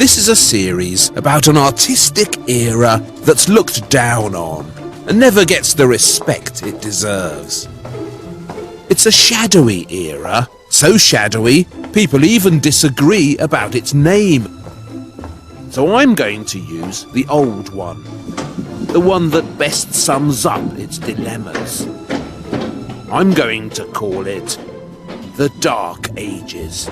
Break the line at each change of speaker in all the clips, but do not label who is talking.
This is a series about an artistic era that's looked down on and never gets the respect it deserves. It's a shadowy era, so shadowy people even disagree about its name. So I'm going to use the old one, the one that best sums up its dilemmas. I'm going to call it the Dark Ages.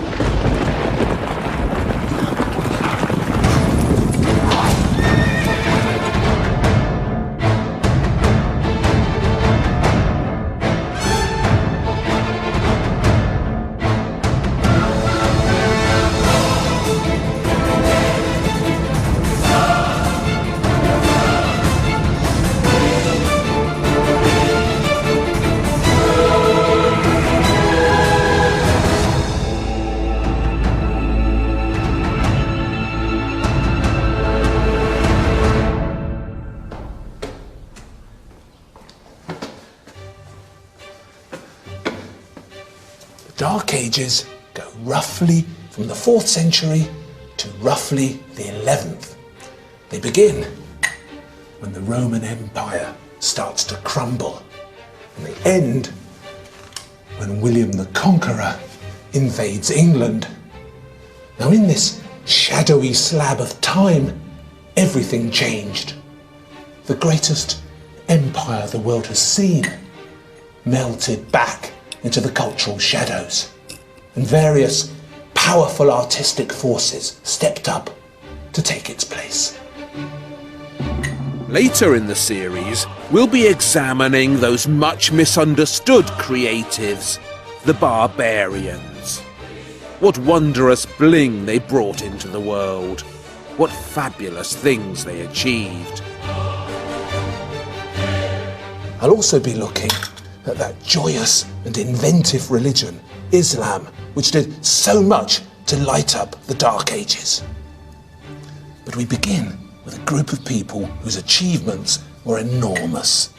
Dark Ages go roughly from the 4th century to roughly the 11th. They begin when the Roman Empire starts to crumble, and they end when William the Conqueror invades England. Now, in this shadowy slab of time, everything changed. The greatest empire the world has seen melted back into the cultural shadows, and various powerful artistic forces stepped up to take its place.
Later in the series, we'll be examining those much misunderstood creatives, the barbarians. What wondrous bling they brought into the world. What fabulous things they achieved.
I'll also be looking at that joyous and inventive religion, Islam, which did so much to light up the Dark Ages. But we begin with a group of people whose achievements were enormous.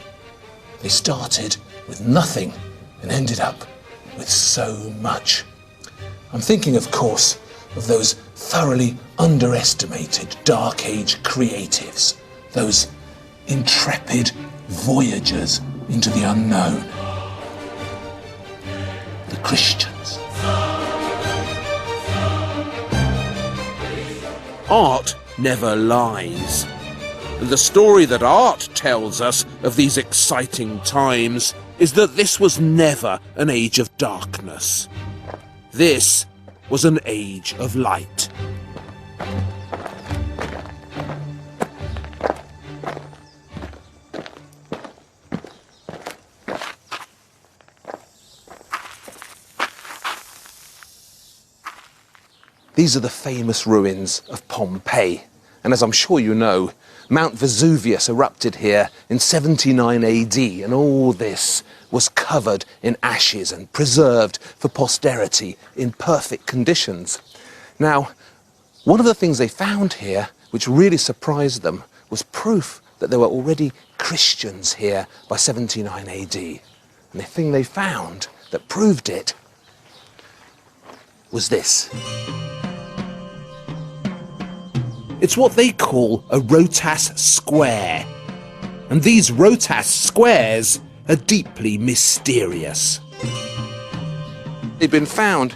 They started with nothing and ended up with so much. I'm thinking, of course, of those thoroughly underestimated Dark Age creatives, those intrepid voyagers into the unknown. The Christians.
Art never lies. And the story that art tells us of these exciting times is that this was never an age of darkness. This was an age of light.
These are the famous ruins of Pompeii, and as I'm sure you know, Mount Vesuvius erupted here in 79 AD, and all this was covered in ashes and preserved for posterity in perfect conditions. Now, one of the things they found here, which really surprised them, was proof that there were already Christians here by 79 AD. And the thing they found that proved it was this.
It's what they call a rotas square. And these rotas squares are deeply mysterious.
They've been found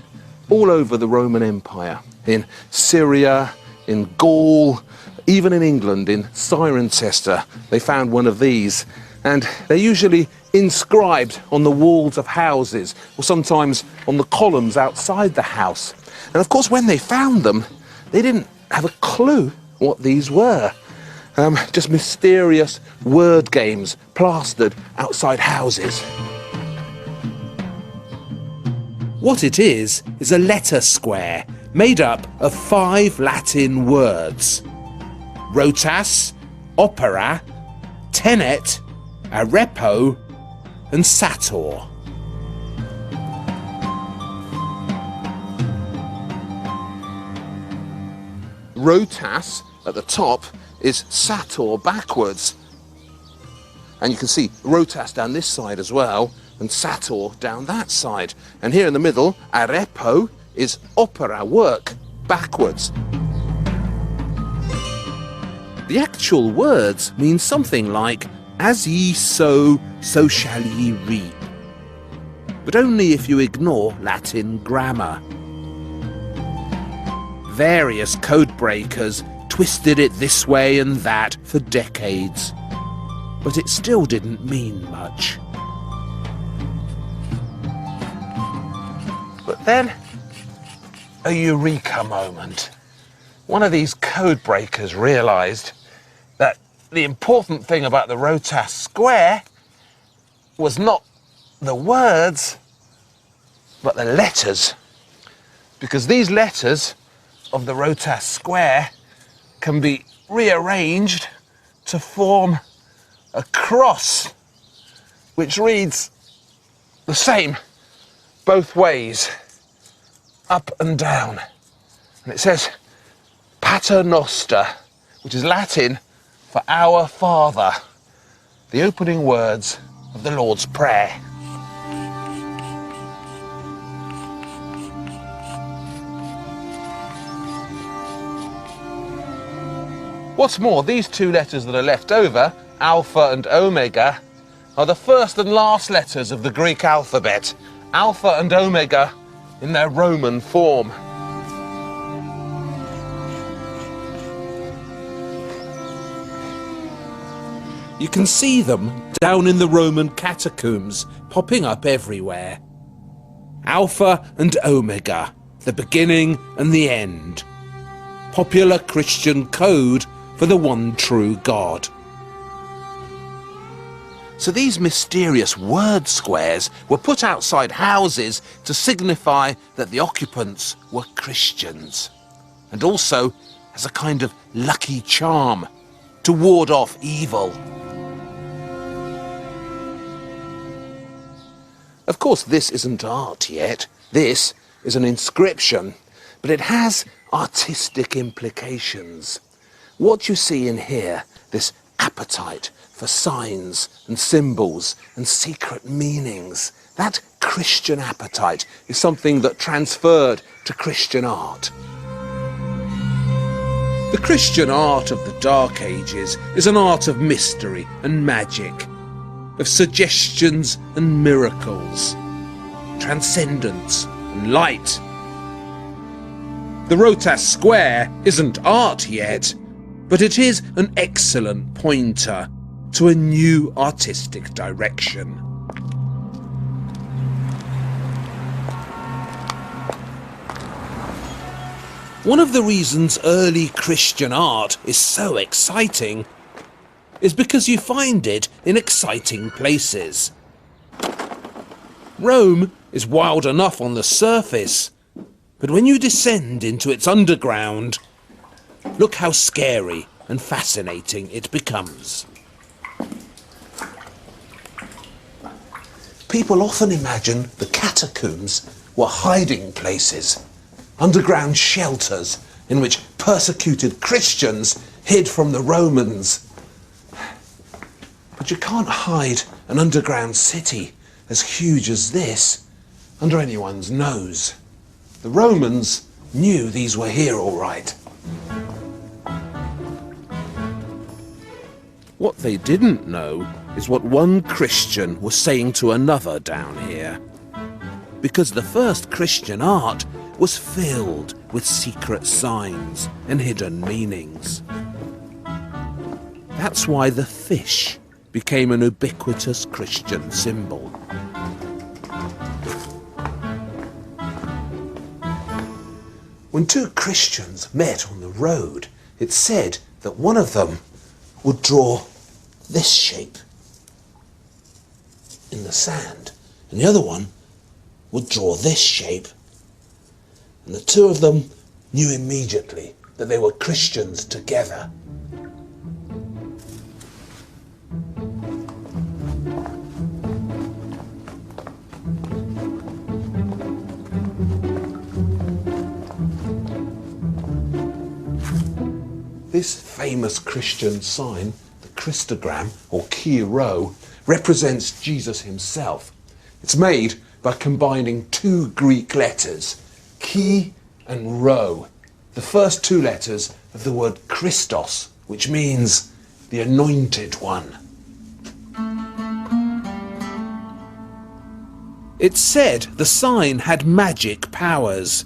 all over the Roman Empire, in Syria, in Gaul, even in England, in Cirencester. They found one of these, and they're usually inscribed on the walls of houses, or sometimes on the columns outside the house. And of course, when they found them, they didn't have a clue what these were. Just mysterious word games plastered outside houses.
What it is a letter square made up of 5 Latin words: rotas, opera, tenet, arepo, and sator.
Rotas at the top is sator backwards. And you can see rotas down this side as well, and sator down that side. And here in the middle, arepo is opera, work, backwards.
The actual words mean something like, "As ye sow, so shall ye reap." But only if you ignore Latin grammar. Various code breakers twisted it this way and that for decades, but it still didn't mean much. But then, a eureka moment. One of these code breakers realised that the important thing about the Rotas square was not the words, but the letters. Because these letters of the Rotas square can be rearranged to form a cross, which reads the same both ways, up and down. And it says Pater Noster, which is Latin for Our Father, the opening words of the Lord's Prayer. What's more, these two letters that are left over, Alpha and Omega, are the first and last letters of the Greek alphabet. Alpha and Omega in their Roman form. You can see them down in the Roman catacombs, popping up everywhere. Alpha and Omega, the beginning and the end. Popular Christian code for the one true God. So these mysterious word squares were put outside houses to signify that the occupants were Christians, and also as a kind of lucky charm to ward off evil. Of course, this isn't art yet. This is an inscription, but it has artistic implications. What you see in here, this appetite for signs and symbols and secret meanings, that Christian appetite is something that transferred to Christian art. The Christian art of the Dark Ages is an art of mystery and magic, of suggestions and miracles, transcendence and light. The Rotas square isn't art yet, but it is an excellent pointer to a new artistic direction. One of the reasons early Christian art is so exciting is because you find it in exciting places. Rome is wild enough on the surface, but when you descend into its underground, look how scary and fascinating it becomes. People often imagine the catacombs were hiding places, underground shelters in which persecuted Christians hid from the Romans. But you can't hide an underground city as huge as this under anyone's nose. The Romans knew these were here all right. What they didn't know is what one Christian was saying to another down here. Because the first Christian art was filled with secret signs and hidden meanings. That's why the fish became an ubiquitous Christian symbol. When two Christians met on the road, it's said that one of them would draw this shape in the sand, and the other one would draw this shape. And the two of them knew immediately that they were Christians together. This famous Christian sign, the Christogram, or Chi Rho, represents Jesus himself. It's made by combining two Greek letters, Chi and Rho, the first two letters of the word Christos,
which means the Anointed One.
It's said the sign had magic powers.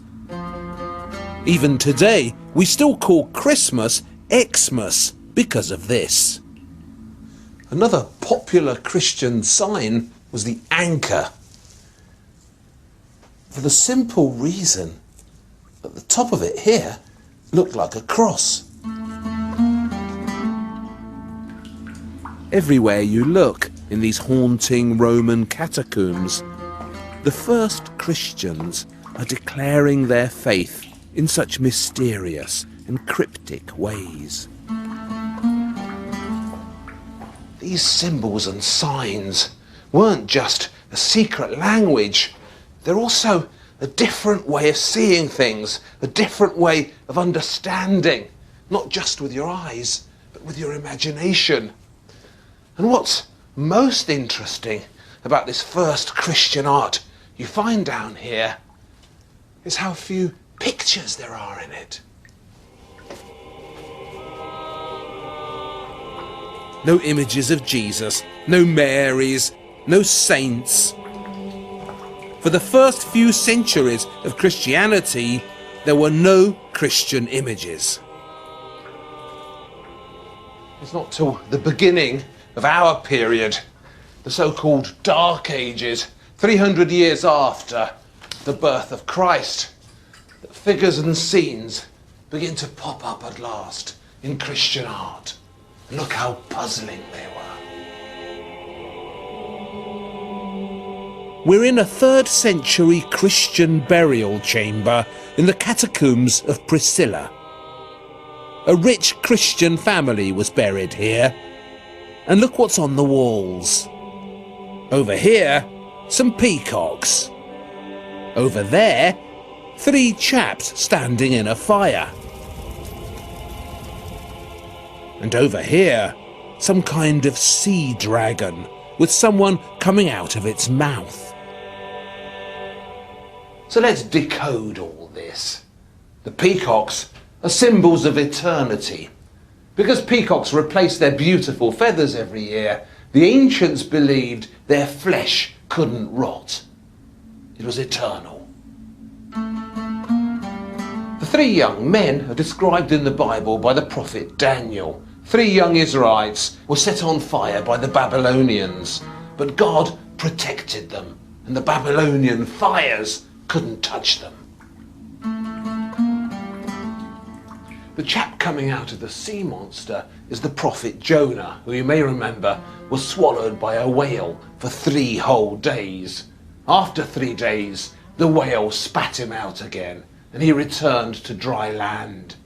Even today, we still call Christmas Xmas because of this.
Another popular Christian sign was the anchor, for the simple reason that the top of it here looked like a cross.
Everywhere you look in these haunting Roman catacombs, the first Christians are declaring their faith in such mysterious and cryptic ways.
These symbols and signs weren't just a secret language, they're also a different way of seeing things, a different way of understanding, not just with your eyes, but with your imagination. And what's most interesting about this first Christian art you find down here is how few pictures there are in it.
No images of Jesus, no Marys, no saints. For the first few centuries of Christianity, there were no Christian images.
It's not till the beginning of our period, the so-called Dark Ages, 300 years after the birth of Christ, that figures and scenes begin to pop up at last in Christian art. And look how puzzling they were.
We're in a 3rd century Christian burial chamber in the catacombs of Priscilla. A rich Christian family was buried here. And look what's on the walls. Over here, some peacocks. Over there, 3 chaps standing in a fire. And over here, some kind of sea dragon with someone coming out of its mouth.
So let's decode all this. The peacocks are symbols of eternity. Because peacocks replace their beautiful feathers every year, the ancients believed their flesh couldn't rot. It was eternal. The 3 young men are described in the Bible by the prophet Daniel. 3 young Israelites were set on fire by the Babylonians, but God protected them, and the Babylonian fires couldn't touch them. The chap coming out of the sea monster is the prophet Jonah, who you may remember was swallowed by a whale for 3 whole days. After 3 days, the whale spat him out again, and he returned to dry land,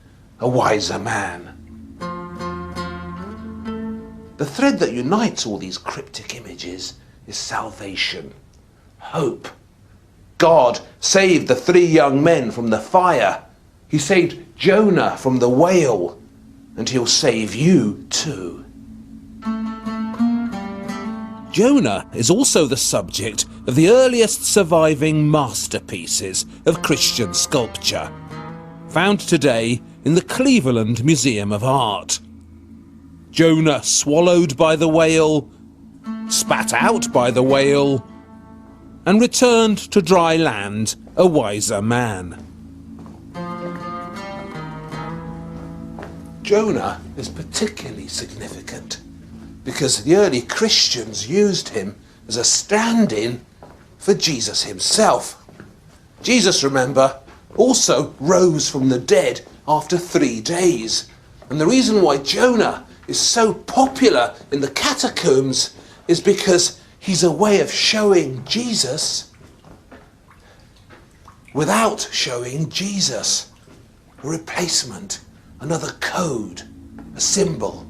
a wiser man. The thread that unites all these cryptic images is salvation, hope. God saved the 3 young men from the fire. He saved Jonah from the whale, and he'll save you too.
Jonah is also the subject of the earliest surviving masterpieces of Christian sculpture, found today in the Cleveland Museum of Art. Jonah swallowed by the whale, spat out by the whale, and returned to dry land a wiser man.
Jonah is particularly significant because the early Christians used him as a stand-in for Jesus himself. Jesus, remember, also rose from the dead after 3 days. And the reason why Jonah is so popular in the catacombs is because he's a way of showing Jesus without showing Jesus. A replacement, another code, a symbol.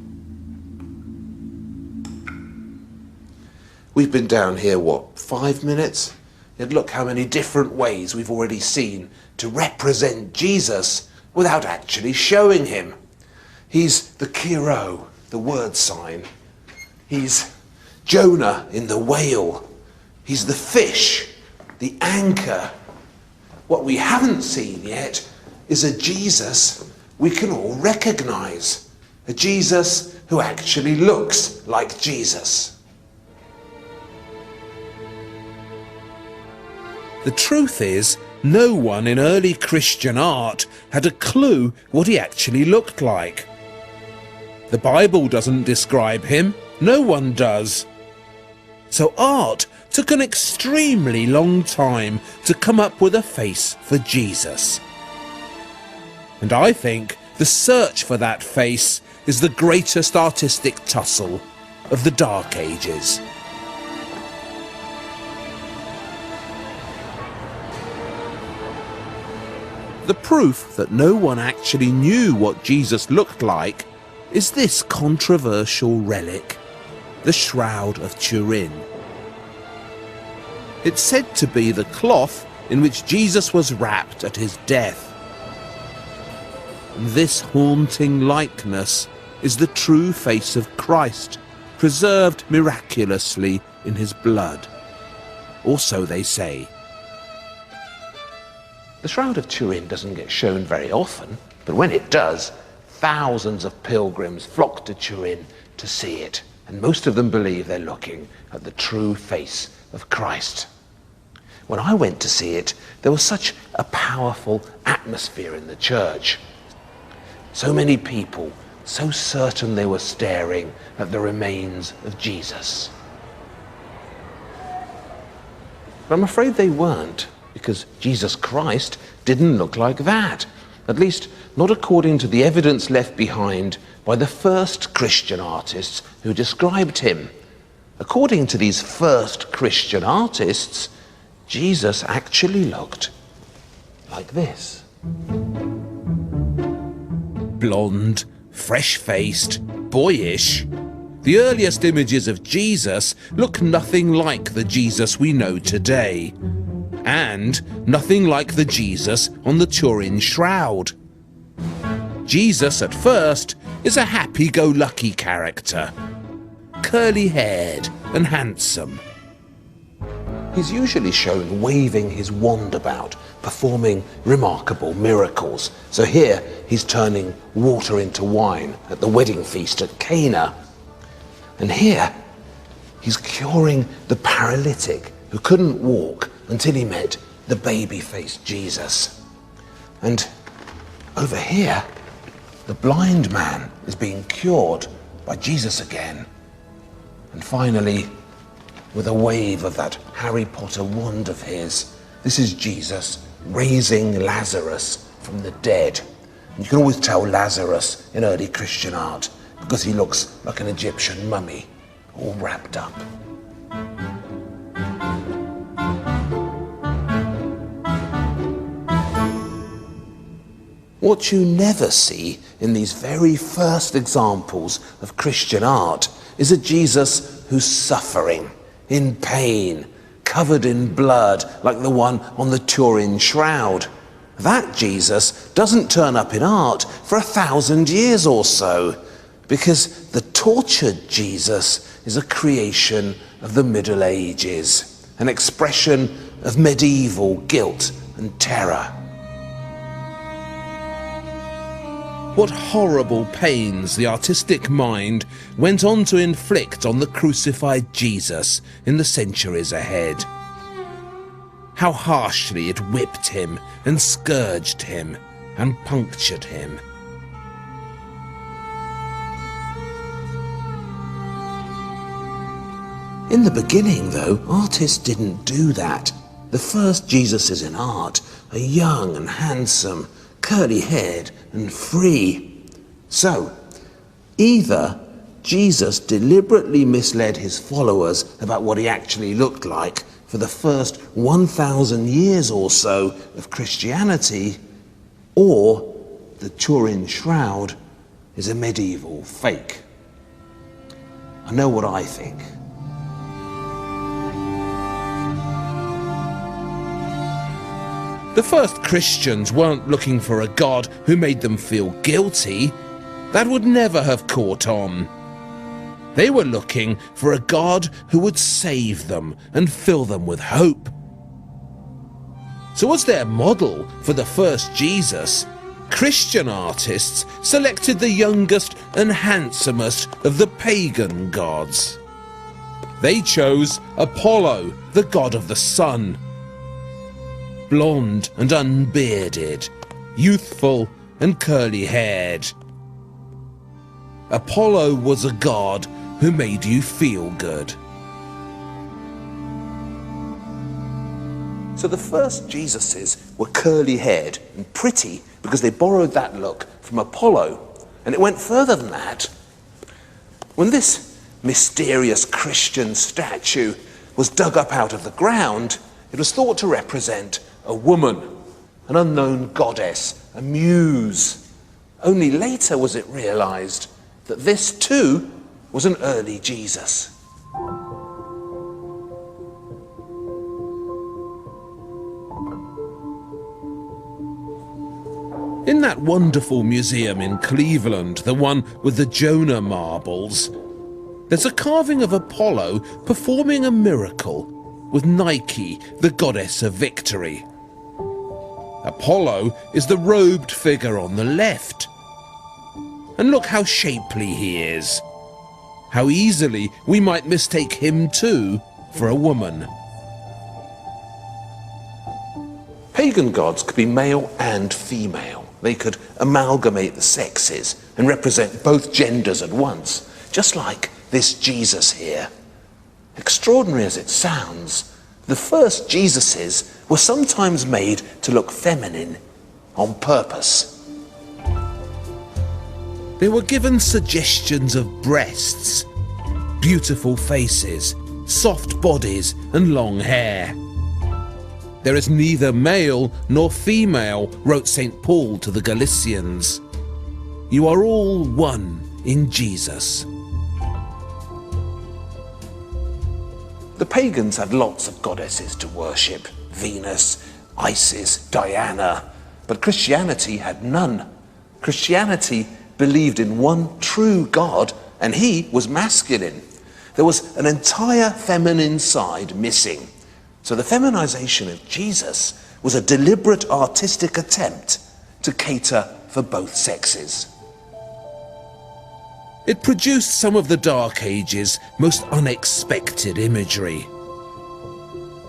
We've been down here, 5 minutes? Yet look how many different ways we've already seen to represent Jesus without actually showing him. He's the Kiro, the word sign. He's Jonah in the whale. He's the fish, the anchor. What we haven't seen yet is a Jesus we can all recognize. A Jesus who actually looks like Jesus.
The truth is, no one in early Christian art had a clue what he actually looked like. The Bible doesn't describe him, no one does. So art took an extremely long time to come up with a face for Jesus. And I think the search for that face is the greatest artistic tussle of the Dark Ages. The proof that no one actually knew what Jesus looked like is this controversial relic, the Shroud of Turin. It's said to be the cloth in which Jesus was wrapped at his death. And this haunting likeness is the true face of Christ, preserved miraculously in his blood. Or so they say.
The Shroud of Turin doesn't get shown very often, but when it does, thousands of pilgrims flock to Turin to see it, and most of them believe they're looking at the true face of Christ. When I went to see it, there was such a powerful atmosphere in the church. So many people, so certain they were staring at the remains of Jesus. But I'm afraid they weren't, because Jesus Christ didn't look like that. At least, not according to the evidence left behind by the first Christian artists who described him. According to these first Christian artists, Jesus actually looked like this.
Blonde, fresh-faced, boyish. The earliest images of Jesus look nothing like the Jesus we know today. And nothing like the Jesus on the Turin Shroud. Jesus at first is a happy-go-lucky character, curly-haired and handsome.
He's usually shown waving his wand about, performing remarkable miracles. So here he's turning water into wine at the wedding feast at Cana. And here he's curing the paralytic who couldn't walk until he met the baby-faced Jesus. And over here, the blind man is being cured by Jesus again. And finally, with a wave of that Harry Potter wand of his, this is Jesus raising Lazarus from the dead. And you can always tell Lazarus in early Christian art because he looks like an Egyptian mummy, all wrapped up. What you never see in these very first examples of Christian art is a Jesus who's suffering, in pain, covered in blood, like the one on the Turin Shroud. That Jesus doesn't turn up in art for 1,000 years or so, because the tortured Jesus is a creation of the Middle Ages, an expression of medieval guilt and terror. What horrible pains the artistic mind went on to inflict on the crucified Jesus in the centuries ahead. How harshly it whipped him and scourged him and punctured him. In the beginning, though, artists didn't do that. The first Jesuses in art are young and handsome, curly-haired and free. So, either Jesus deliberately misled his followers about what he actually looked like for the first 1,000 years or so of Christianity, or the Turin Shroud is a medieval fake. I know what I think. The first Christians weren't looking for a God who made them feel guilty. That would never have caught on. They were looking for a God who would save them and fill them with hope. So was their model for the first Jesus
Christian artists selected the youngest and handsomest of the pagan gods. They chose Apollo, the god of the sun. Blonde and unbearded, youthful and curly-haired. Apollo was a god who made you feel good.
So the first Jesuses were curly-haired and pretty because they borrowed that look from Apollo. And it went further than that. When this mysterious Christian statue was dug up out of the ground, it was thought to represent a woman, an unknown goddess, a muse. Only later was it realized that this too was an early Jesus.
In that wonderful museum in Cleveland, the one with the Jonah marbles, there's a carving of Apollo performing a miracle with Nike, the goddess of victory. Apollo is the robed figure on the left. And look how shapely he is. How easily we might mistake him too for a woman.
Pagan gods could be male and female. They could amalgamate the sexes and represent both genders at once, just like this Jesus here. Extraordinary as it sounds, the first Jesuses were sometimes made to look feminine on purpose.
They were given suggestions of breasts, beautiful faces, soft bodies and long hair. There is neither male nor female, wrote St. Paul to the Galatians. You are all one in Jesus.
The pagans had lots of goddesses to worship: Venus, Isis, Diana. But Christianity had none. Christianity believed in one true God, and he was masculine. There was an entire feminine side missing. So the feminization of Jesus was a deliberate artistic attempt to cater for both sexes.
It produced some of the Dark Ages' most unexpected imagery.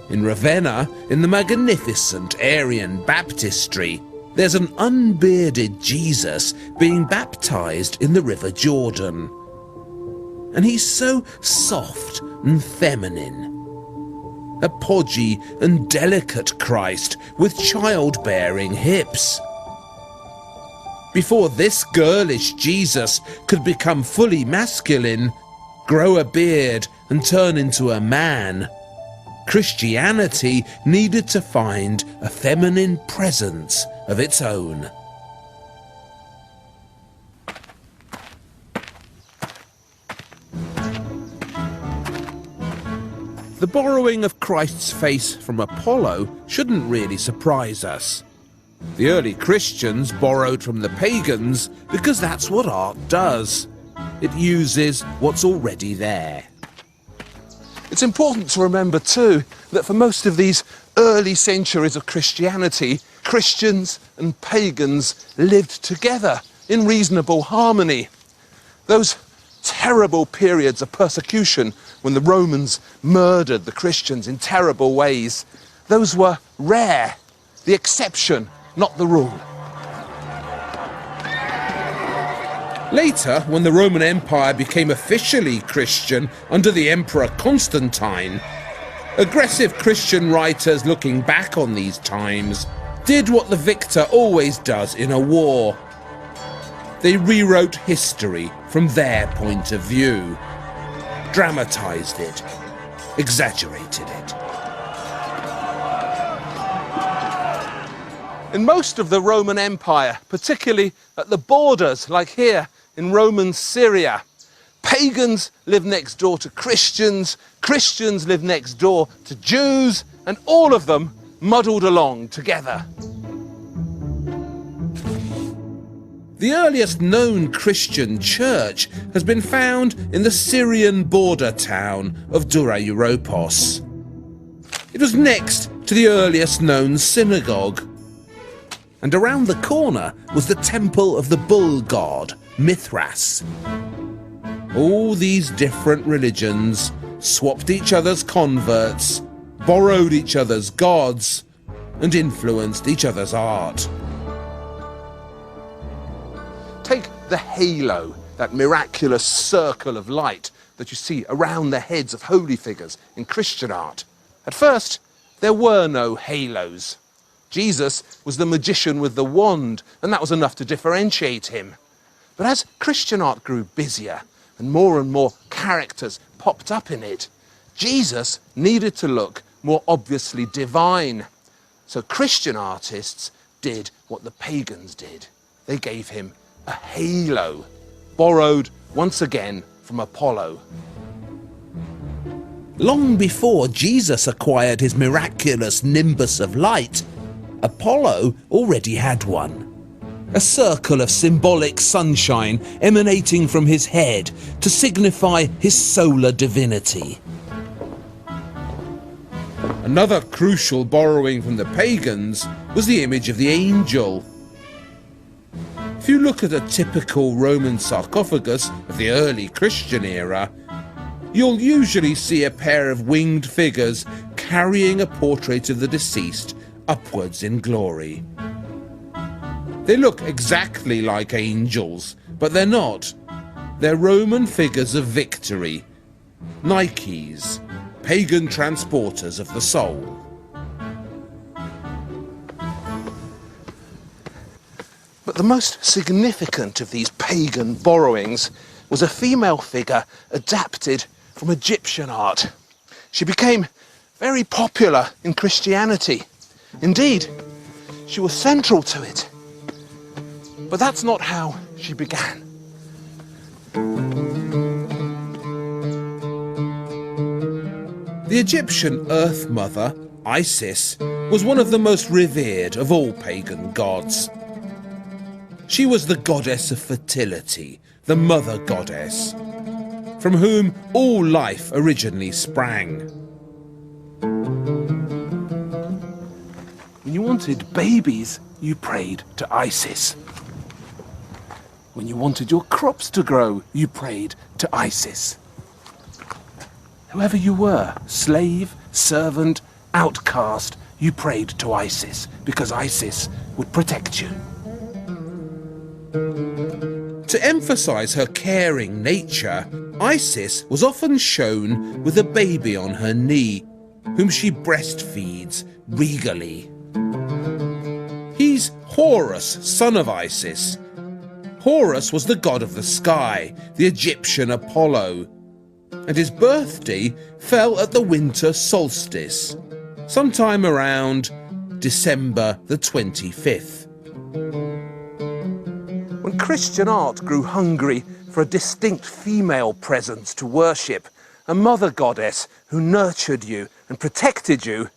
In Ravenna, in the magnificent Arian baptistry, there's an unbearded Jesus being baptized in the River Jordan. And he's so soft and feminine. A podgy and delicate Christ with childbearing hips. Before this girlish Jesus could become fully masculine, grow a beard and turn into a man, Christianity needed to find a feminine presence of its own. The borrowing of Christ's face from Apollo shouldn't really surprise us. The early Christians borrowed from the pagans because that's what art does. It uses what's already there.
It's important to remember too that for most of these early centuries of Christianity, Christians and pagans lived together in reasonable harmony. Those terrible periods of persecution when the Romans murdered the Christians in terrible ways, those were rare, the exception, not the rule.
Later, when the Roman Empire became officially Christian under the Emperor Constantine, aggressive Christian writers looking back on these times did what the victor always does in a war. They rewrote history from their point of view, dramatized it, exaggerated it.
In most of the Roman Empire, particularly at the borders, like here in Roman Syria, pagans lived next door to Christians, Christians lived next door to Jews, and all of them muddled along together.
The earliest known Christian church has been found in the Syrian border town of Dura Europos. It was next to the earliest known synagogue. and around the corner was the temple of the bull god, Mithras. All these different religions swapped each other's converts, borrowed each other's gods, and influenced each other's art. Take the halo, that miraculous circle of light that you see around the heads of holy figures in Christian art. At first, there were no halos. Jesus was the magician with the wand, and that was enough to differentiate him. But as Christian art grew busier and more characters popped up in it, Jesus needed to look more obviously divine. So Christian artists did what the pagans did. They gave him a halo, borrowed once again from Apollo. Long before Jesus acquired his miraculous nimbus of light, Apollo already had one. A circle of symbolic sunshine emanating from his head to signify his solar divinity. Another crucial borrowing from the pagans was the image of the angel. If you look at a typical Roman sarcophagus of the early Christian era, you'll usually see a pair of winged figures carrying a portrait of the deceased upwards in glory. They look exactly like angels, but they're not. They're Roman figures of victory, Nikes, pagan transporters of the soul. But the most significant of these pagan borrowings was a female figure adapted from Egyptian art. She became very popular in Christianity. Indeed, she was central to it. But that's not how she began. The Egyptian Earth Mother, Isis, was one of the most revered of all pagan gods. She was the goddess of fertility, the mother goddess, from whom all life originally sprang. When you wanted babies, you prayed to Isis. When you wanted your crops to grow, you prayed to Isis. Whoever you were, slave, servant, outcast, you prayed to Isis, because Isis would protect you. To emphasize her caring nature, Isis was often shown with a baby on her knee, whom she breastfeeds regally. He's Horus, son of Isis. Horus was the god of the sky, the Egyptian Apollo, and his birthday fell at the winter solstice, sometime around December the 25th. When Christian art grew hungry for a distinct female presence to worship, a mother goddess who nurtured you and protected you,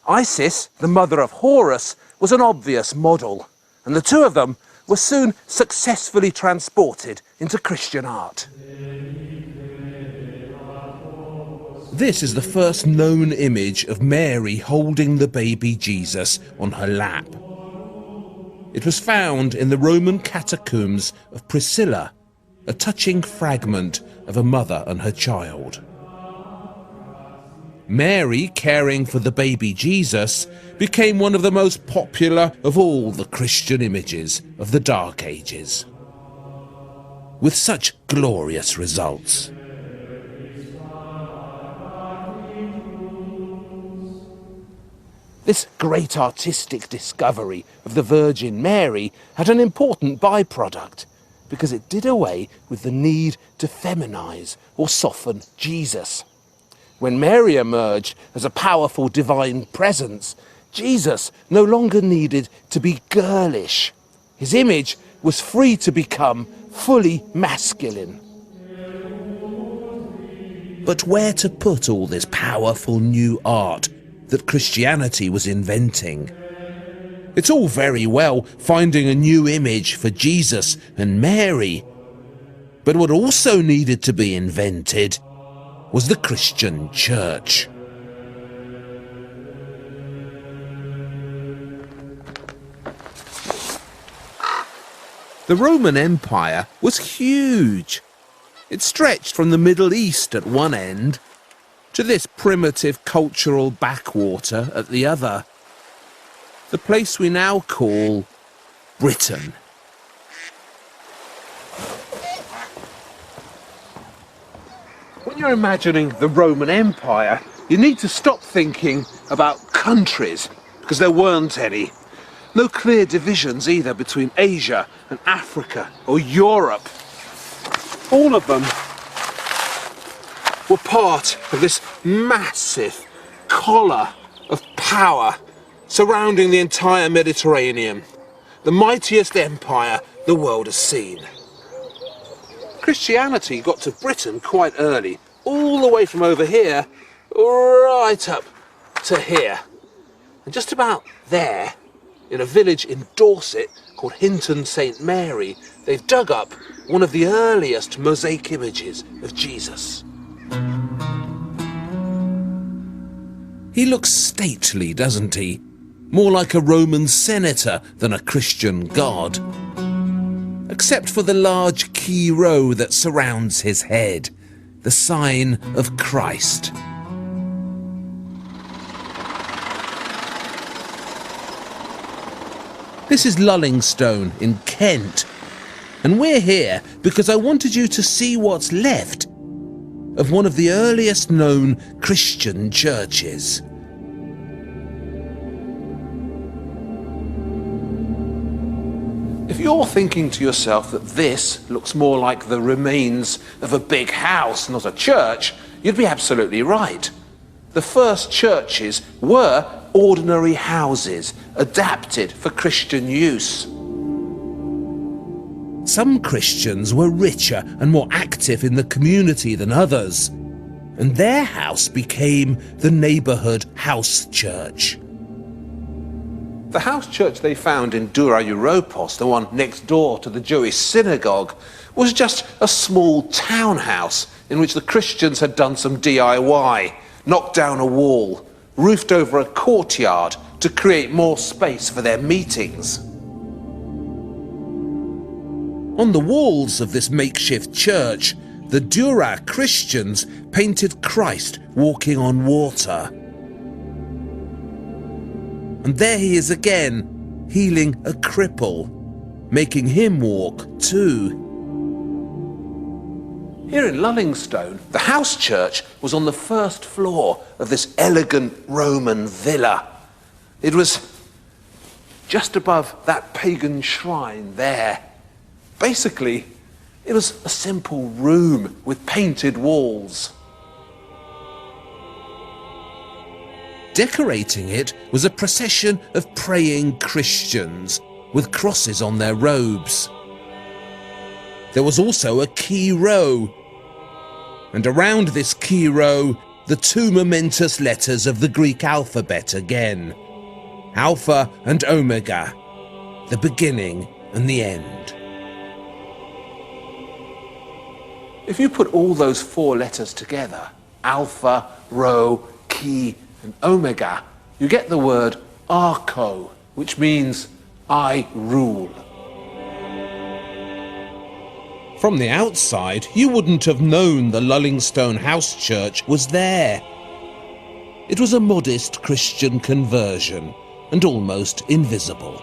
Isis, the mother of Horus, was an obvious model, and the two of them were soon successfully transported into Christian art. This is the first known image of Mary holding the baby Jesus on her lap. It was found in the Roman catacombs of Priscilla, a touching fragment of a mother and her child. Mary caring for the baby Jesus became one of the most popular of all the Christian images of the Dark Ages, with such glorious results. This great artistic discovery of the Virgin Mary had an important byproduct, because it did away with the need to feminize or soften Jesus. When Mary emerged as a powerful divine presence, Jesus no longer needed to be girlish. His image was free to become fully masculine. But where to put all this powerful new art that Christianity was inventing? It's all very well finding a new image for Jesus and Mary, but what also needed to be invented was the Christian church. The Roman Empire was huge. It stretched from the Middle East at one end to this primitive cultural backwater at the other. The place we now call Britain. When you're imagining the Roman Empire, you need to stop thinking about countries, because there weren't any. No clear divisions either between Asia and Africa or Europe. All of them were part of this massive collar of power surrounding the entire Mediterranean, the mightiest empire the world has seen. Christianity got to Britain quite early, all the way from over here right up to here. And just about there, in a village in Dorset called Hinton St Mary, they've dug up one of the earliest mosaic images of Jesus. He looks stately, doesn't he? More like a Roman senator than a Christian god. Except for the large key row that surrounds his head, the sign of Christ. This is Lullingstone in Kent, and we're here because I wanted you to see what's left of one of the earliest known Christian churches. If you're thinking to yourself that this looks more like the remains of a big house, not a church, you'd be absolutely right. The first churches were ordinary houses, adapted for Christian use. Some Christians were richer and more active in the community than others, and their house became the neighbourhood house church. The house church they found in Dura Europos, the one next door to the Jewish synagogue, was just a small townhouse in which the Christians had done some DIY, knocked down a wall, roofed over a courtyard to create more space for their meetings. On the walls of this makeshift church, the Dura Christians painted Christ walking on water. And there he is again, healing a cripple, making him walk too. Here in Lullingstone, the house church was on the first floor of this elegant Roman villa. It was just above that pagan shrine there. Basically, it was a simple room with painted walls. Decorating it was a procession of praying Christians with crosses on their robes. There was also a key row, and around this key row, the two momentous letters of the Greek alphabet again. Alpha and Omega, the beginning and the end. If you put all those four letters together, Alpha, Rho, Chi, and Omega, you get the word Archo, which means I rule. From the outside, you wouldn't have known the Lullingstone House Church was there. It was a modest Christian conversion and almost invisible.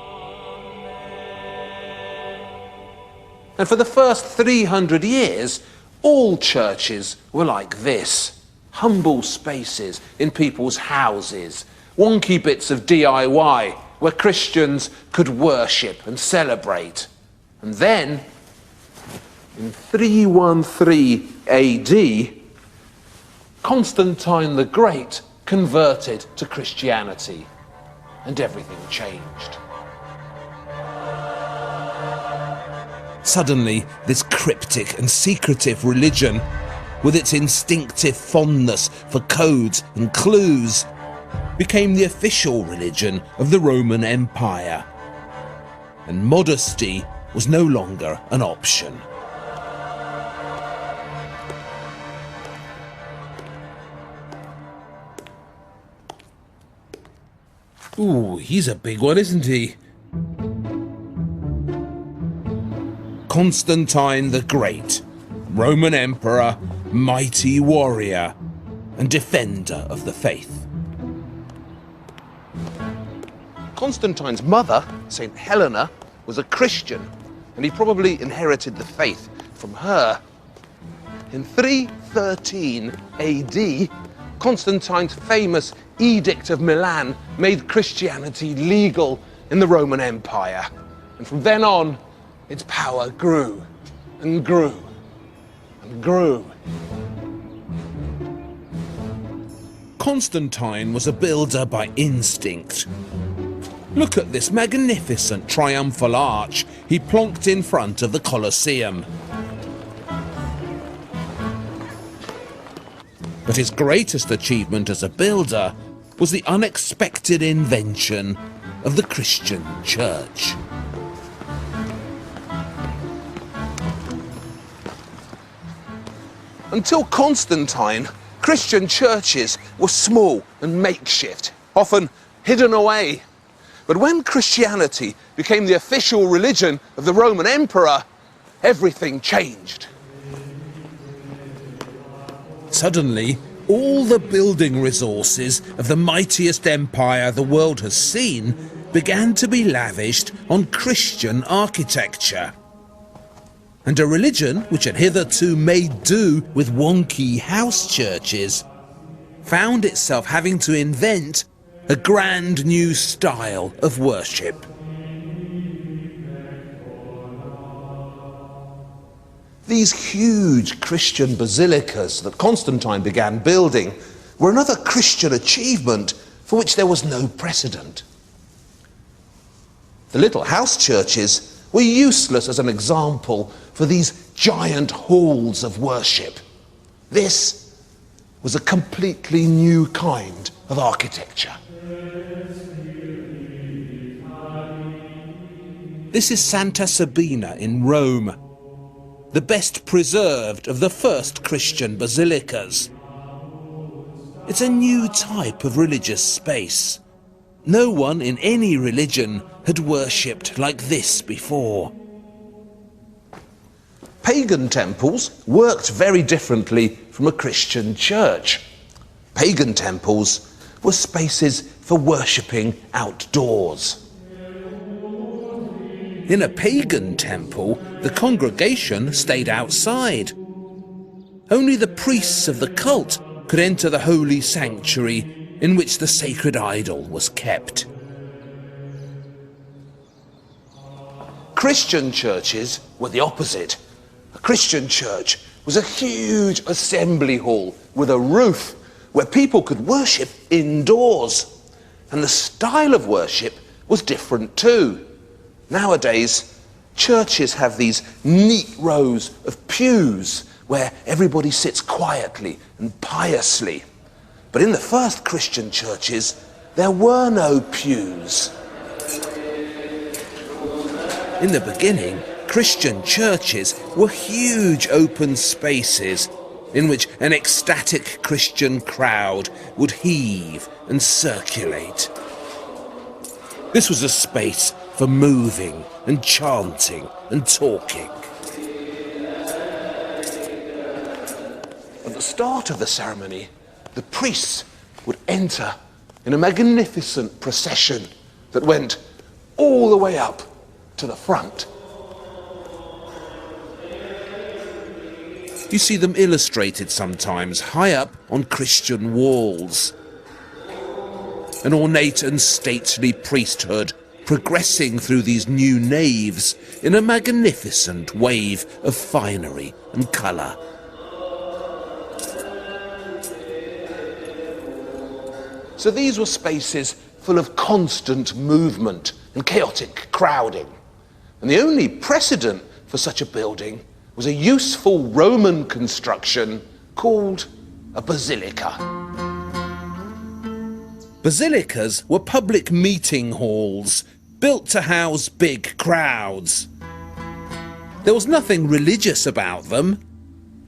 And for the first 300 years, all churches were like this. Humble spaces in people's houses, wonky bits of DIY where Christians could worship and celebrate. And then, in 313 AD, Constantine the Great converted to Christianity, and everything changed. Suddenly, this cryptic and secretive religion, with its instinctive fondness for codes and clues, became the official religion of the Roman Empire. And modesty was no longer an option. Ooh, he's a big one, isn't he? Constantine the Great, Roman Emperor, mighty warrior, and defender of the faith.
Constantine's mother, St. Helena, was a Christian, and he probably inherited the faith from her. In 313 AD, Constantine's famous Edict of Milan made Christianity legal in the Roman Empire. And from then on, its power grew and grew and grew.
Constantine was a builder by instinct. Look at this magnificent triumphal arch he plonked in front of the Colosseum. But his greatest achievement as a builder was the unexpected invention of the Christian church.
Until Constantine, Christian churches were small and makeshift, often hidden away. But when Christianity became the official religion of the Roman Emperor, everything changed.
Suddenly, all the building resources of the mightiest empire the world has seen began to be lavished on Christian architecture. And a religion which had hitherto made do with wonky house churches found itself having to invent a grand new style of worship.
These huge Christian basilicas that Constantine began building were another Christian achievement for which there was no precedent. The little house churches were useless as an example for these giant halls of worship. This was a completely new kind of architecture.
This is Santa Sabina in Rome, the best preserved of the first Christian basilicas. It's a new type of religious space. No one in any religion had worshipped like this before.
Pagan temples worked very differently from a Christian church. Pagan temples were spaces for worshipping outdoors.
In a pagan temple, the congregation stayed outside. Only the priests of the cult could enter the holy sanctuary in which the sacred idol was kept.
Christian churches were the opposite. A Christian church was a huge assembly hall with a roof where people could worship indoors. And the style of worship was different too. Nowadays, churches have these neat rows of pews where everybody sits quietly and piously. But in the first Christian churches, there were no pews.
In the beginning, Christian churches were huge open spaces in which an ecstatic Christian crowd would heave and circulate. This was a space for moving and chanting and talking.
At the start of the ceremony, the priests would enter in a magnificent procession that went all the way up to the front.
You see them illustrated sometimes high up on Christian walls. An ornate and stately priesthood progressing through these new naves in a magnificent wave of finery and colour.
So these were spaces full of constant movement and chaotic crowding. And the only precedent for such a building was a useful Roman construction called a basilica.
Basilicas were public meeting halls built to house big crowds. There was nothing religious about them.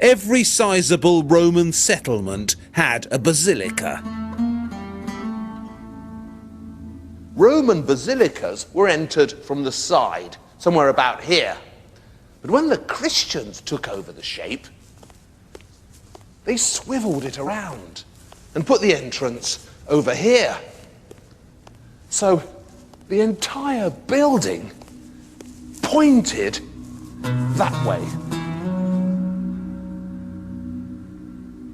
Every sizable Roman settlement had a basilica.
Roman basilicas were entered from the side, somewhere about here. But when the Christians took over the shape, they swiveled it around and put the entrance over here. So the entire building pointed that way.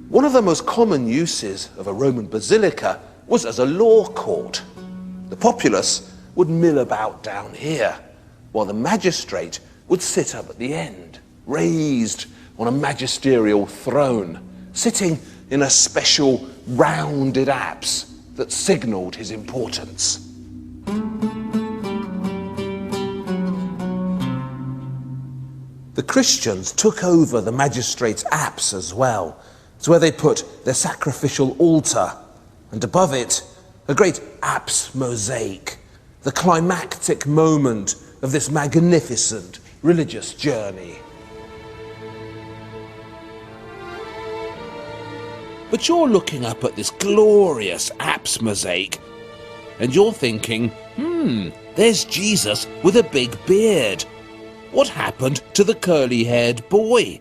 One of the most common uses of a Roman basilica was as a law court. The populace would mill about down here, while the magistrate would sit up at the end, raised on a magisterial throne, sitting in a special rounded apse that signalled his importance. The Christians took over the magistrate's apse as well. It's where they put their sacrificial altar, and above it, a great apse mosaic, the climactic moment of this magnificent religious journey. But you're looking up at this glorious apse mosaic, and you're thinking, there's Jesus with a big beard. What happened to the curly-haired boy?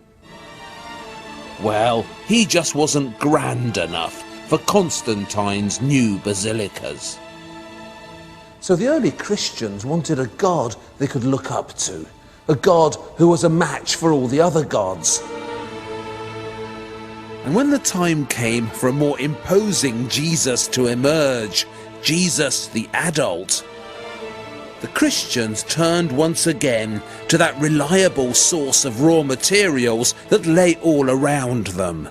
Well, he just wasn't grand enough for Constantine's new basilicas. So the early Christians wanted a god they could look up to, a god who was a match for all the other gods. And when the time came for a more imposing Jesus to emerge, Jesus the adult, the Christians turned once again to that reliable source of raw materials that lay all around them: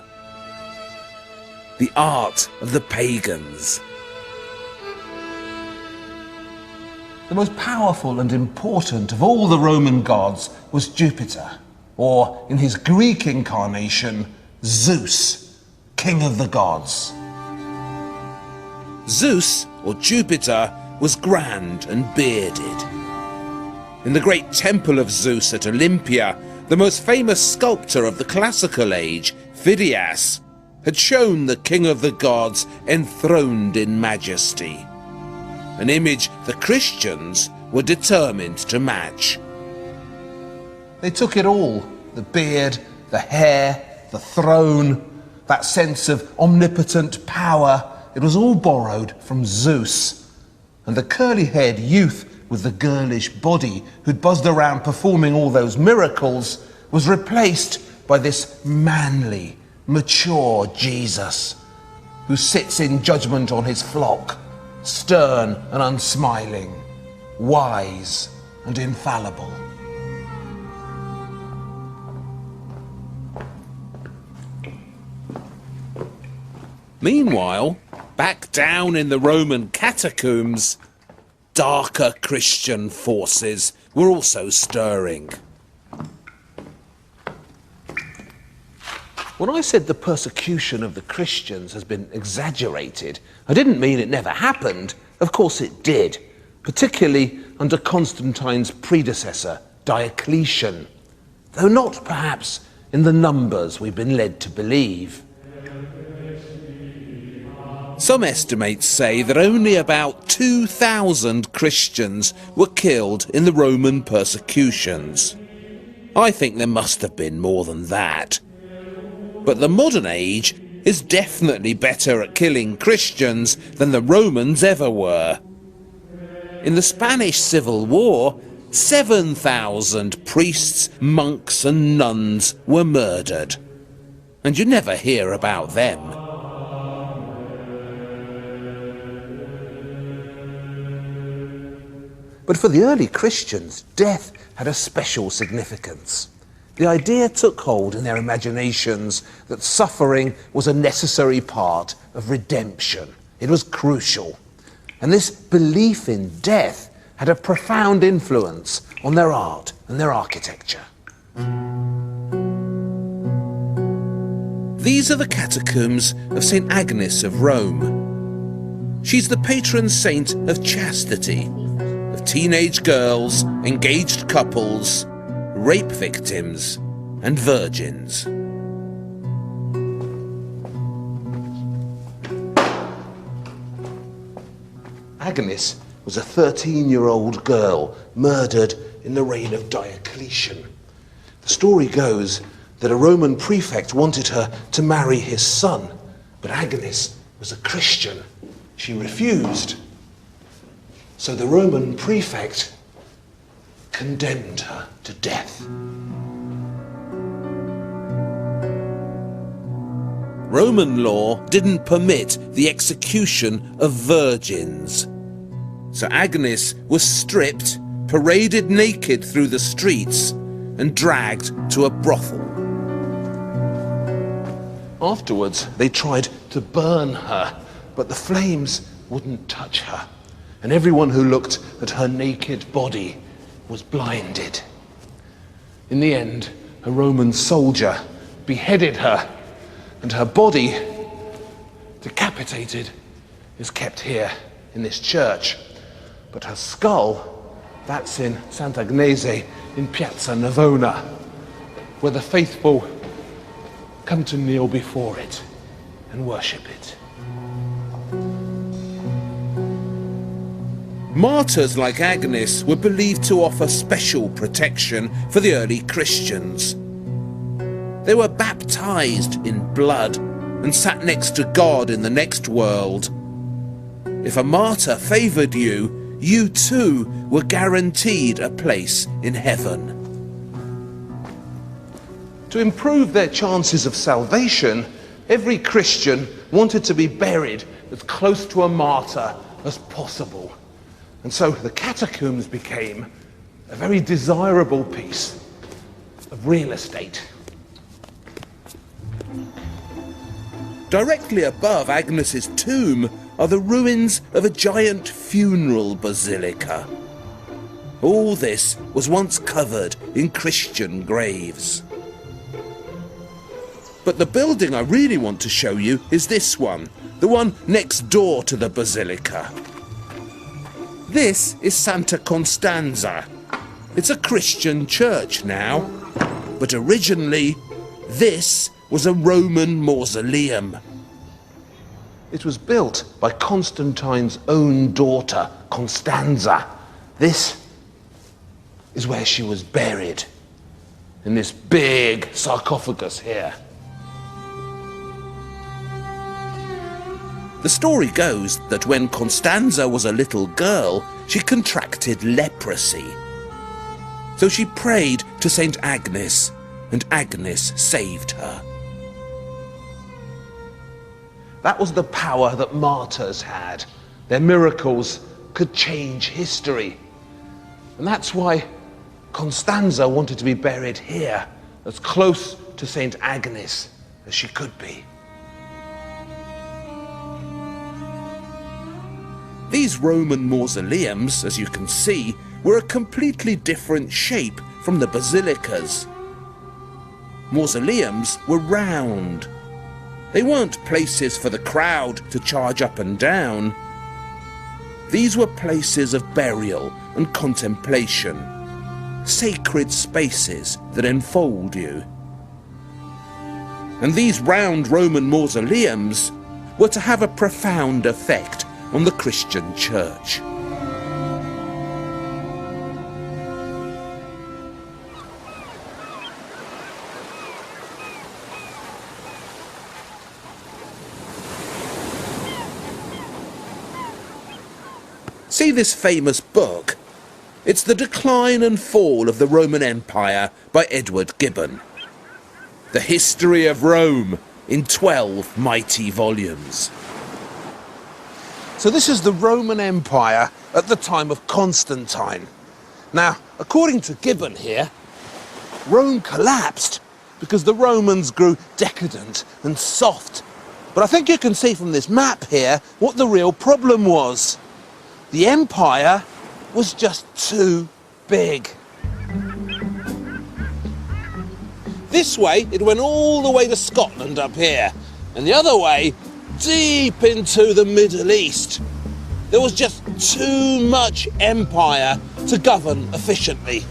the art of the pagans. The most powerful and important of all the Roman gods was Jupiter, or in his Greek incarnation, Zeus, king of the gods. Zeus, or Jupiter, was grand and bearded. In the great temple of Zeus at Olympia, the most famous sculptor of the classical age, Phidias, had shown the king of the gods enthroned in majesty, an image the Christians were determined to match. They took it all: the beard, the hair, the throne, that sense of omnipotent power. It was all borrowed from Zeus. And the curly-haired youth with the girlish body who'd buzzed around performing all those miracles was replaced by this manly, mature Jesus who sits in judgment on his flock, stern and unsmiling, wise and infallible. Meanwhile, back down in the Roman catacombs, darker Christian forces were also stirring. When I said the persecution of the Christians has been exaggerated, I didn't mean it never happened. Of course it did, particularly under Constantine's predecessor, Diocletian, though not perhaps in the numbers we've been led to believe. Some estimates say that only about 2,000 Christians were killed in the Roman persecutions. I think there must have been more than that. But the modern age is definitely better at killing Christians than the Romans ever were. In the Spanish Civil War, 7,000 priests, monks and nuns were murdered. And you never hear about them. But for the early Christians, death had a special significance. The idea took hold in their imaginations that suffering was a necessary part of redemption. It was crucial. And this belief in death had a profound influence on their art and their architecture. These are the catacombs of St. Agnes of Rome. She's the patron saint of chastity, of teenage girls, engaged couples, rape victims, and virgins. Agnes was a 13-year-old girl murdered in the reign of Diocletian. story goes that a Roman prefect wanted her to marry his son, but Agnes was a Christian. She refused. So the Roman prefect condemned her to death.
Roman law didn't permit the execution of virgins. So Agnes was stripped, paraded naked through the streets, and dragged to a brothel.
Afterwards, they tried to burn her, but the flames wouldn't touch her, and everyone who looked at her naked body was blinded. In the end, a Roman soldier beheaded her, and her body, decapitated, is kept here in this church. But her skull, that's in Sant'Agnese in Piazza Navona, where the faithful come to kneel before it and worship it.
Martyrs like Agnes were believed to offer special protection for the early Christians. They were baptized in blood and sat next to God in the next world. If a martyr favored you, you too were guaranteed a place in heaven.
To improve their chances of salvation, every Christian wanted to be buried as close to a martyr as possible. And so the catacombs became a very desirable piece of real estate.
Directly above Agnes's tomb are the ruins of a giant funeral basilica. All this was once covered in Christian graves. But the building I really want to show you is this one, the one next door to the basilica. This is Santa Constanza. It's a Christian church now, but originally this was a Roman mausoleum.
It was built by Constantine's own daughter, Constanza. This is where she was buried, in this big sarcophagus here.
The story goes that when Constanza was a little girl, she contracted leprosy. So she prayed to Saint Agnes, and Agnes saved her.
That was the power that martyrs had. Their miracles could change history. And that's why Constanza wanted to be buried here, as close to Saint Agnes as she could be.
These Roman mausoleums, as you can see, were a completely different shape from the basilicas. Mausoleums were round. They weren't places for the crowd to charge up and down. These were places of burial and contemplation, sacred spaces that enfold you. And these round Roman mausoleums were to have a profound effect on the Christian church. See this famous book? It's The Decline and Fall of the Roman Empire by Edward Gibbon. The history of Rome in 12 mighty volumes.
So this is the Roman Empire at the time of Constantine. Now, according to Gibbon here, Rome collapsed because the Romans grew decadent and soft. But I think you can see from this map here what the real problem was. The empire was just too big. This way, it went all the way to Scotland up here, and the other way, deep into the Middle East. There was just too much empire to govern efficiently.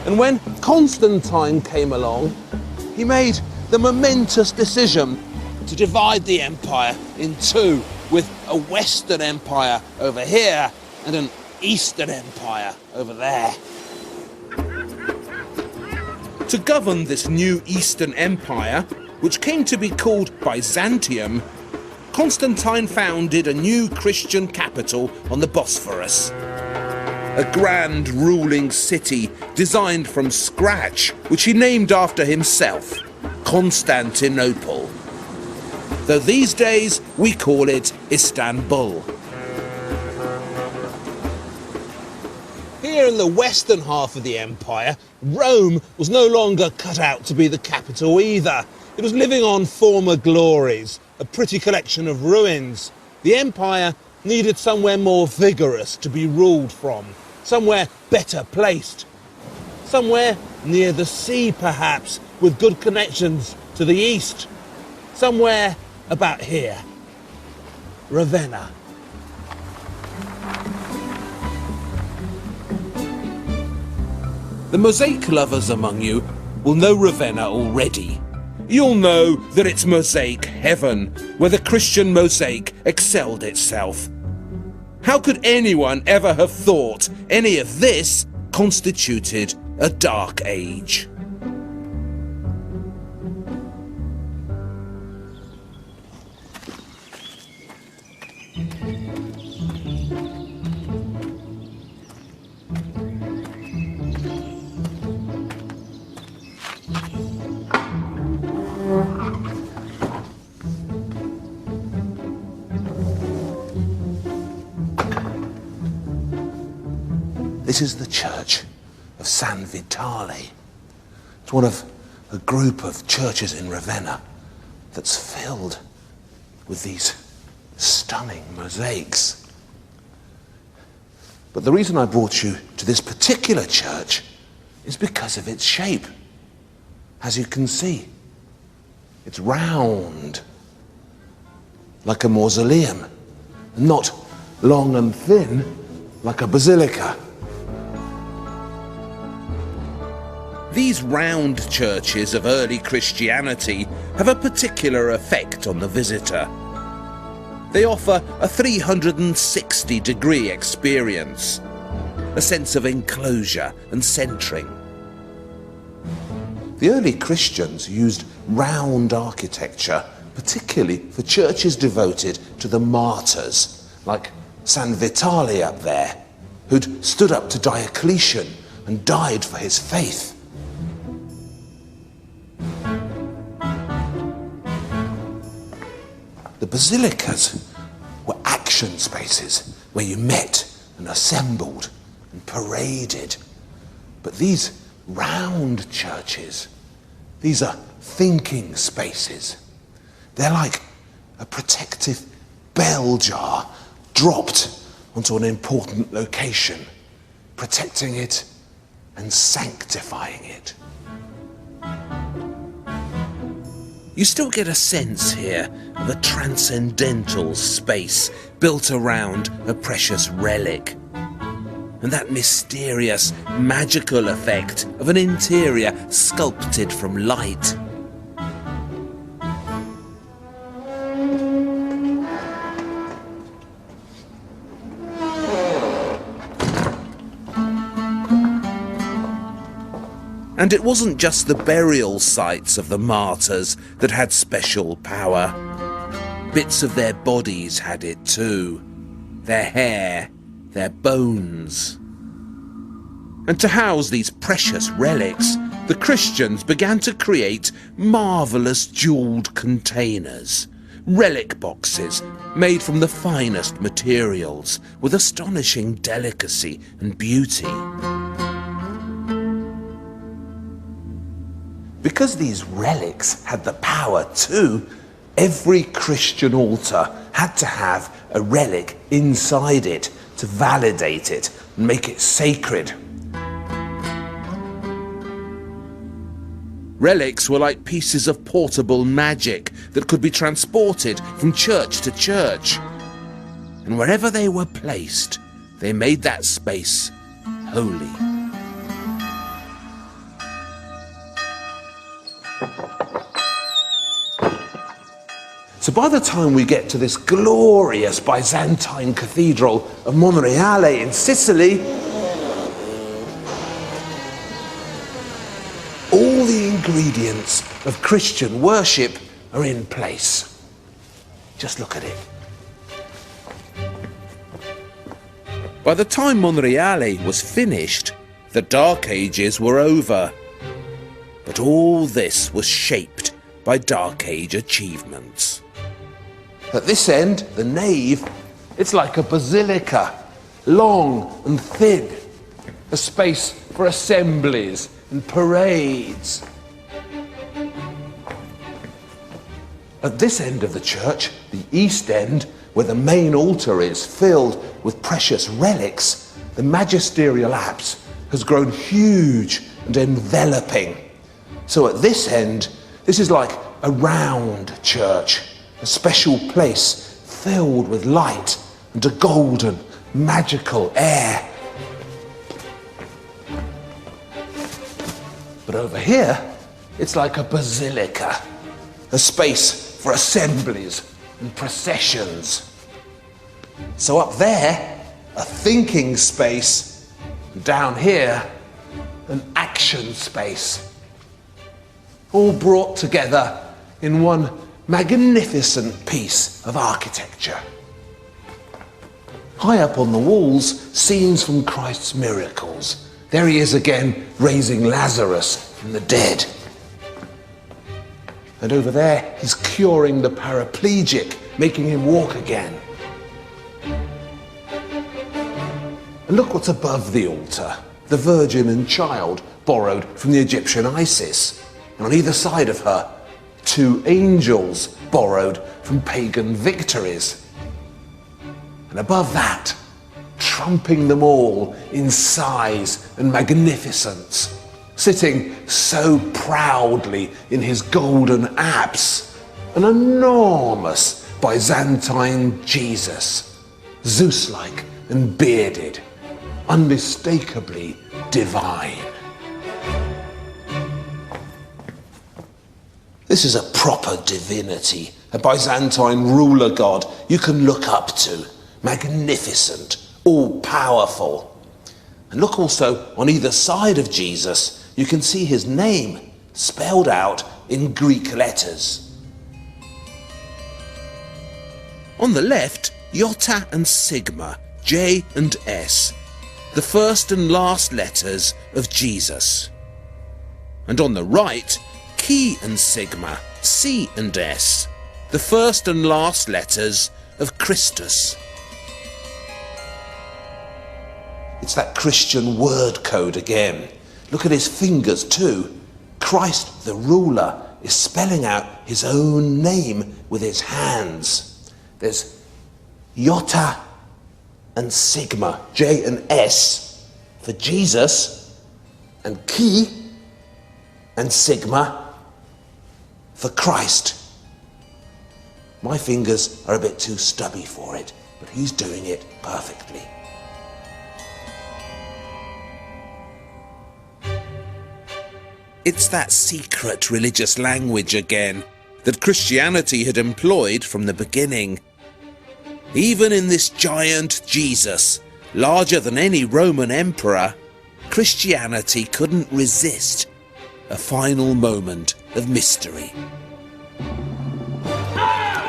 And when Constantine came along, he made the momentous decision to divide the empire in two, with a Western Empire over here and an Eastern Empire over there.
To govern this new Eastern Empire, which came to be called Byzantium, Constantine founded a new Christian capital on the Bosphorus. A grand ruling city designed from scratch, which he named after himself, Constantinople. Though these days we call it Istanbul. Here in the western half of the empire, Rome was no longer cut out to be the capital either. It was living on former glories, a pretty collection of ruins. The empire needed somewhere more vigorous to be ruled from, somewhere better placed. Somewhere near the sea, perhaps, with good connections to the east. Somewhere about here. Ravenna. The mosaic lovers among you will know Ravenna already. You'll know that it's mosaic heaven, where the Christian mosaic excelled itself. How could anyone ever have thought any of this constituted a dark age?
This is the church of San Vitale. It's one of a group of churches in Ravenna that's filled with these stunning mosaics. But the reason I brought you to this particular church is because of its shape. As you can see, it's round, like a mausoleum, not long and thin, like a basilica.
These round churches of early Christianity have a particular effect on the visitor. They offer a 360-degree experience, a sense of enclosure and centering.
The early Christians used round architecture, particularly for churches devoted to the martyrs, like San Vitale up there, who'd stood up to Diocletian and died for his faith. The basilicas were action spaces where you met and assembled and paraded. But these round churches, these are thinking spaces. They're like a protective bell jar dropped onto an important location, protecting it and sanctifying it.
You still get a sense here of a transcendental space built around a precious relic, and that mysterious, magical effect of an interior sculpted from light. And it wasn't just the burial sites of the martyrs that had special power. Bits of their bodies had it too. Their hair, their bones. And to house these precious relics, the Christians began to create marvellous jewelled containers, relic boxes made from the finest materials, with astonishing delicacy and beauty.
Because these relics had the power too, every Christian altar had to have a relic inside it to validate it and make it sacred.
Relics were like pieces of portable magic that could be transported from church to church. And wherever they were placed, they made that space holy.
So by the time we get to this glorious Byzantine cathedral of Monreale in Sicily, all ingredients of Christian worship are in place. Just look at it.
By the time Monreale was finished, the Dark Ages were over. But all this was shaped by Dark Age achievements.
At this end, the nave, it's like a basilica, long and thin, a space for assemblies and parades. At this end of the church, the east end, where the main altar is filled with precious relics, the magisterial apse has grown huge and enveloping. So at this end, this is like a round church, a special place filled with light and a golden, magical air. But over here, it's like a basilica, a space for assemblies and processions. So up there, a thinking space, and down here, an action space. All brought together in one magnificent piece of architecture. High up on the walls, scenes from Christ's miracles. There he is again, raising Lazarus from the dead. And over there, he's curing the paraplegic, making him walk again. And look what's above the altar. The Virgin and Child, borrowed from the Egyptian Isis. And on either side of her, two angels, borrowed from pagan victories. And above that, trumping them all in size and magnificence, sitting so proudly in his golden apse, an enormous Byzantine Jesus, Zeus-like and bearded, unmistakably divine. This is a proper divinity, a Byzantine ruler god you can look up to, magnificent, all-powerful. And look also on either side of Jesus, you can see his name spelled out in Greek letters.
On the left, Iota and Sigma, J and S, the first and last letters of Jesus. And on the right, Chi and Sigma, C and S, the first and last letters of Christus.
It's that Christian word code again. Look at his fingers too. Christ, the ruler, is spelling out his own name with his hands. There's Iota and Sigma, J and S, for Jesus, and Chi and Sigma for Christ. My fingers are a bit too stubby for it, but he's doing it perfectly.
It's that secret religious language again that Christianity had employed from the beginning. Even in this giant Jesus, larger than any Roman emperor, Christianity couldn't resist a final moment of mystery.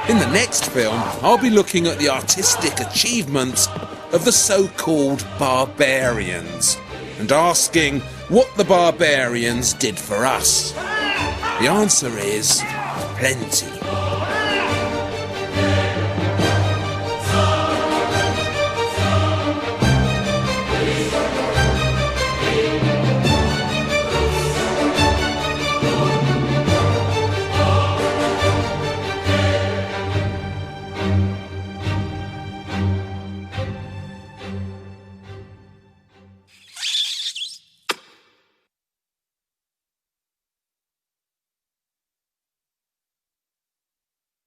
In the next film, I'll be looking at the artistic achievements of the so-called barbarians and asking what the barbarians did for us. The answer is plenty.